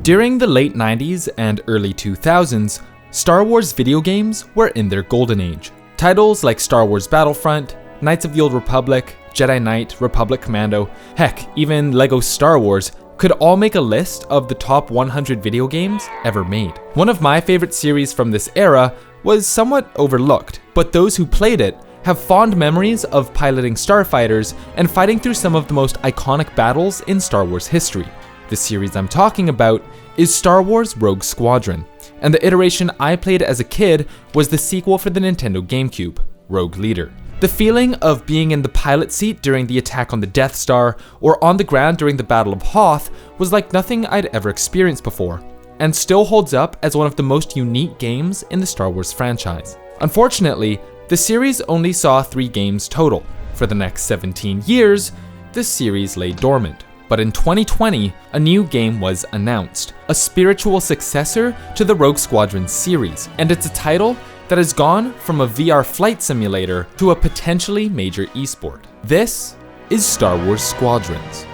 During the late 90s and early 2000s, Star Wars video games were in their golden age. Titles like Star Wars Battlefront, Knights of the Old Republic, Jedi Knight, Republic Commando, heck, even LEGO Star Wars could all make a list of the top 100 video games ever made. One of my favorite series from this era was somewhat overlooked, but those who played it have fond memories of piloting starfighters and fighting through some of the most iconic battles in Star Wars history. The series I'm talking about is Star Wars Rogue Squadron, and the iteration I played as a kid was the sequel for the Nintendo GameCube, Rogue Leader. The feeling of being in the pilot seat during the attack on the Death Star or on the ground during the Battle of Hoth was like nothing I'd ever experienced before, and still holds up as one of the most unique games in the Star Wars franchise. Unfortunately, the series only saw 3 games total. For the next 17 years, the series lay dormant. But in 2020, a new game was announced, a spiritual successor to the Rogue Squadron series, and it's a title that has gone from a VR flight simulator to a potentially major esport. This is Star Wars Squadrons.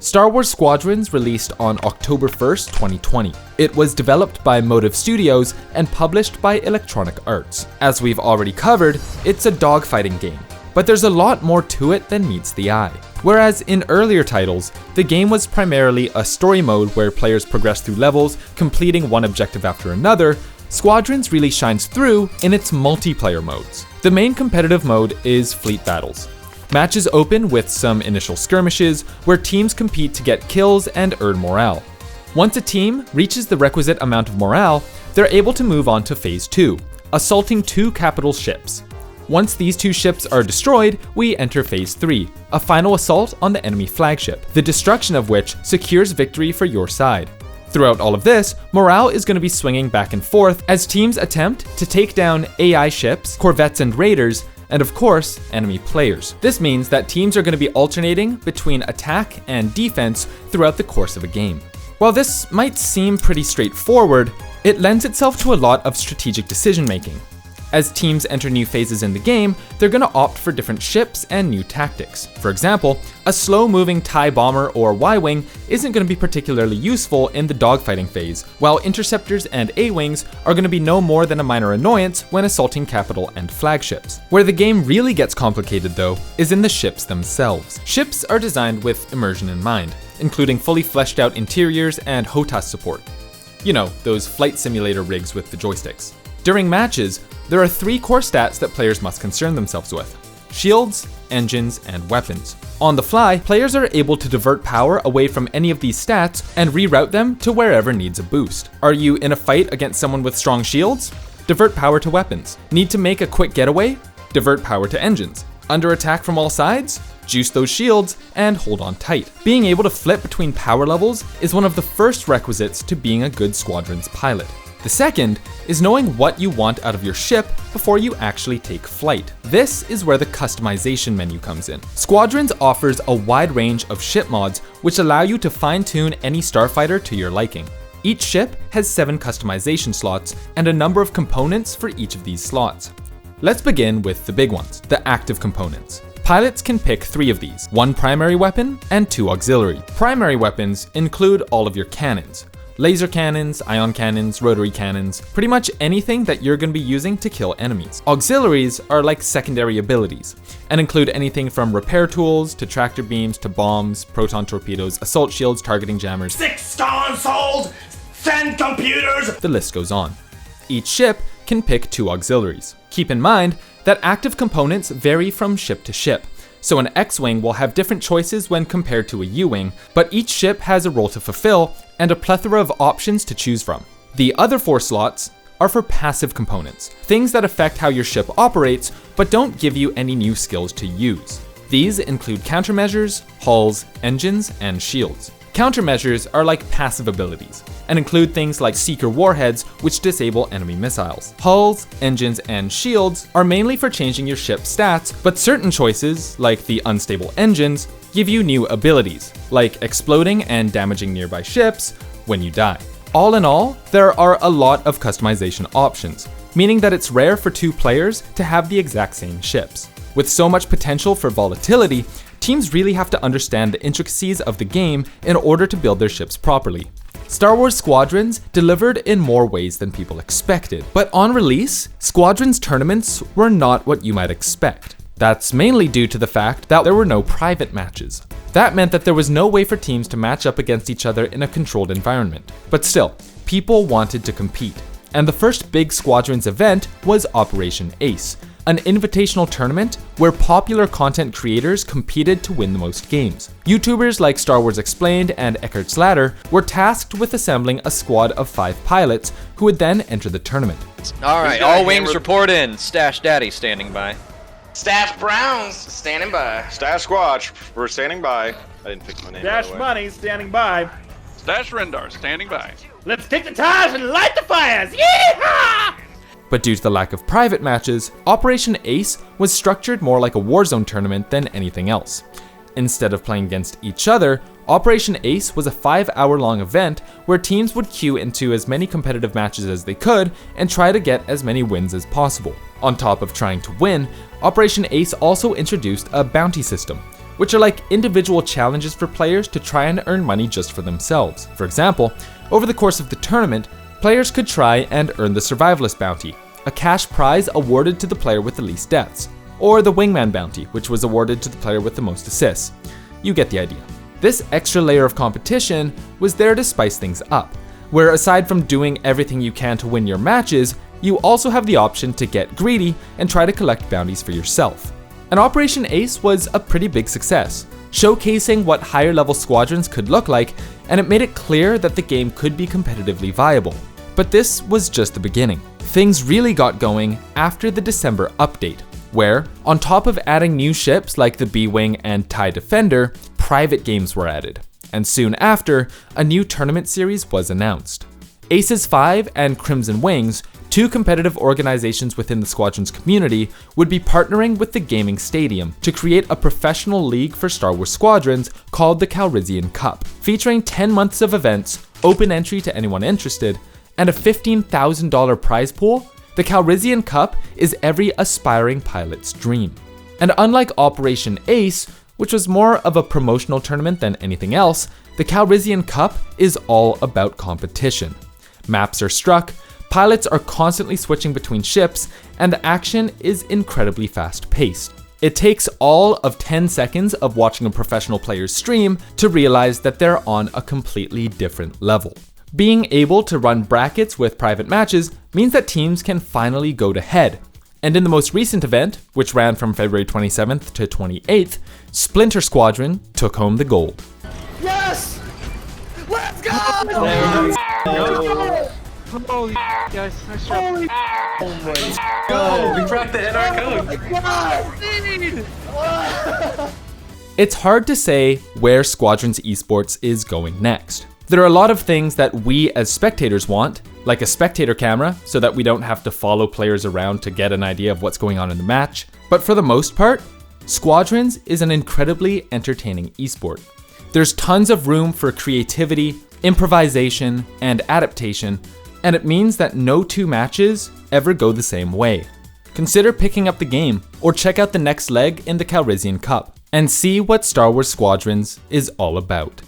Star Wars Squadrons released on October 1st, 2020. It was developed by Motive Studios and published by Electronic Arts. As we've already covered, it's a dogfighting game, but there's a lot more to it than meets the eye. Whereas in earlier titles, the game was primarily a story mode where players progress through levels, completing one objective after another, Squadrons really shines through in its multiplayer modes. The main competitive mode is Fleet Battles. Matches open with some initial skirmishes where teams compete to get kills and earn morale. Once a team reaches the requisite amount of morale, they're able to move on to Phase 2, assaulting 2 capital ships. Once these 2 ships are destroyed, we enter Phase 3, a final assault on the enemy flagship, the destruction of which secures victory for your side. Throughout all of this, morale is going to be swinging back and forth as teams attempt to take down AI ships, corvettes and raiders, and of course, enemy players. This means that teams are going to be alternating between attack and defense throughout the course of a game. While this might seem pretty straightforward, it lends itself to a lot of strategic decision making. As teams enter new phases in the game, they're going to opt for different ships and new tactics. For example, a slow-moving TIE bomber or Y-wing isn't going to be particularly useful in the dogfighting phase, while interceptors and A-wings are going to be no more than a minor annoyance when assaulting capital and flagships. Where the game really gets complicated though, is in the ships themselves. Ships are designed with immersion in mind, including fully fleshed out interiors and HOTAS support. You know, those flight simulator rigs with the joysticks. During matches, there are 3 core stats that players must concern themselves with: shields, engines, and weapons. On the fly, players are able to divert power away from any of these stats and reroute them to wherever needs a boost. Are you in a fight against someone with strong shields? Divert power to weapons. Need to make a quick getaway? Divert power to engines. Under attack from all sides? Juice those shields and hold on tight. Being able to flip between power levels is one of the first requisites to being a good Squadrons pilot. The second is knowing what you want out of your ship before you actually take flight. This is where the customization menu comes in. Squadrons offers a wide range of ship mods which allow you to fine-tune any starfighter to your liking. Each ship has 7 customization slots and a number of components for each of these slots. Let's begin with the big ones, the active components. Pilots can pick 3 of these, 1 primary weapon and 2 auxiliary. Primary weapons include all of your cannons. Laser cannons, ion cannons, rotary cannons, pretty much anything that you're going to be using to kill enemies. Auxiliaries are like secondary abilities and include anything from repair tools to tractor beams to bombs, proton torpedoes, assault shields, targeting jammers, 6 consoles, 10 computers. The list goes on. Each ship can pick 2 auxiliaries. Keep in mind that active components vary from ship to ship. So an X-Wing will have different choices when compared to a U-Wing, but each ship has a role to fulfill and a plethora of options to choose from. The other 4 slots are for passive components, things that affect how your ship operates but don't give you any new skills to use. These include countermeasures, hulls, engines, and shields. Countermeasures are like passive abilities and include things like seeker warheads, which disable enemy missiles. Hulls, engines, and shields are mainly for changing your ship's stats, but certain choices, like the unstable engines, give you new abilities, like exploding and damaging nearby ships when you die. All in all, there are a lot of customization options, meaning that it's rare for 2 players to have the exact same ships. With so much potential for volatility, teams really have to understand the intricacies of the game in order to build their ships properly. Star Wars Squadrons delivered in more ways than people expected, but on release, Squadrons tournaments were not what you might expect. That's mainly due to the fact that there were no private matches. That meant that there was no way for teams to match up against each other in a controlled environment. But still, people wanted to compete. And the first big Squadrons event was Operation Ace, an invitational tournament where popular content creators competed to win the most games. YouTubers like Star Wars Explained and Eckart's Ladder were tasked with assembling a squad of 5 pilots who would then enter the tournament. Alright, all wings report in. Stash Daddy standing by. Stash Browns standing by. Stash Squatch, we're standing by. I didn't pick my name. Stash Money standing by. Stash Rendar standing by. Let's take the tires and light the fires! Yeehaw! But due to the lack of private matches, Operation Ace was structured more like a Warzone tournament than anything else. Instead of playing against each other, Operation Ace was a 5-hour-long event where teams would queue into as many competitive matches as they could and try to get as many wins as possible. On top of trying to win, Operation Ace also introduced a bounty system, which are like individual challenges for players to try and earn money just for themselves. For example, over the course of the tournament, players could try and earn the Survivalist Bounty, a cash prize awarded to the player with the least deaths, or the Wingman Bounty, which was awarded to the player with the most assists. You get the idea. This extra layer of competition was there to spice things up, where aside from doing everything you can to win your matches, you also have the option to get greedy and try to collect bounties for yourself. And Operation Ace was a pretty big success, showcasing what higher level squadrons could look like, and it made it clear that the game could be competitively viable. But this was just the beginning. Things really got going after the December update, where, on top of adding new ships like the B-Wing and TIE Defender, private games were added. And soon after, a new tournament series was announced. Aces 5 and Crimson Wings, 2 competitive organizations within the Squadrons community, would be partnering with the Gaming Stadium to create a professional league for Star Wars Squadrons called the Calrissian Cup, featuring 10 months of events, open entry to anyone interested, and a $15,000 prize pool. The Calrissian Cup is every aspiring pilot's dream. And unlike Operation Ace, which was more of a promotional tournament than anything else, the Calrissian Cup is all about competition. Maps are struck, pilots are constantly switching between ships, and the action is incredibly fast-paced. It takes all of 10 seconds of watching a professional player's stream to realize that they're on a completely different level. Being able to run brackets with private matches means that teams can finally go to head. And in the most recent event, which ran from February 27th to 28th, Splinter Squadron took home the gold. Yes! Let's go! Holy guys, nice job. Holy Go! We cracked the NR code. It's hard to say where Squadrons esports is going next. There are a lot of things that we as spectators want, like a spectator camera so that we don't have to follow players around to get an idea of what's going on in the match. But for the most part, Squadrons is an incredibly entertaining esport. There's tons of room for creativity, improvisation, and adaptation, and it means that no 2 matches ever go the same way. Consider picking up the game, or check out the next leg in the Calrissian Cup, and see what Star Wars Squadrons is all about.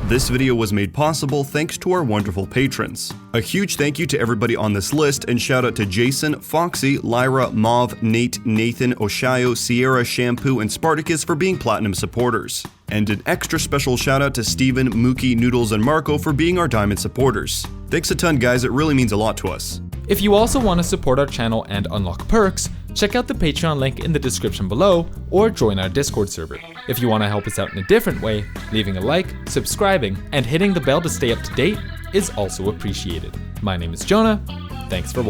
This video was made possible thanks to our wonderful patrons. A huge thank you to everybody on this list, and shout out to Jason, Foxy, Lyra, Mauve, Nate, Nathan, Oshayo, Sierra, Shampoo, and Spartacus for being platinum supporters. And an extra special shout out to Steven, Mookie, Noodles, and Marco for being our diamond supporters. Thanks a ton, guys, it really means a lot to us. If you also want to support our channel and unlock perks, check out the Patreon link in the description below, or join our Discord server. If you want to help us out in a different way, leaving a like, subscribing, and hitting the bell to stay up to date is also appreciated. My name is Jonah, thanks for watching.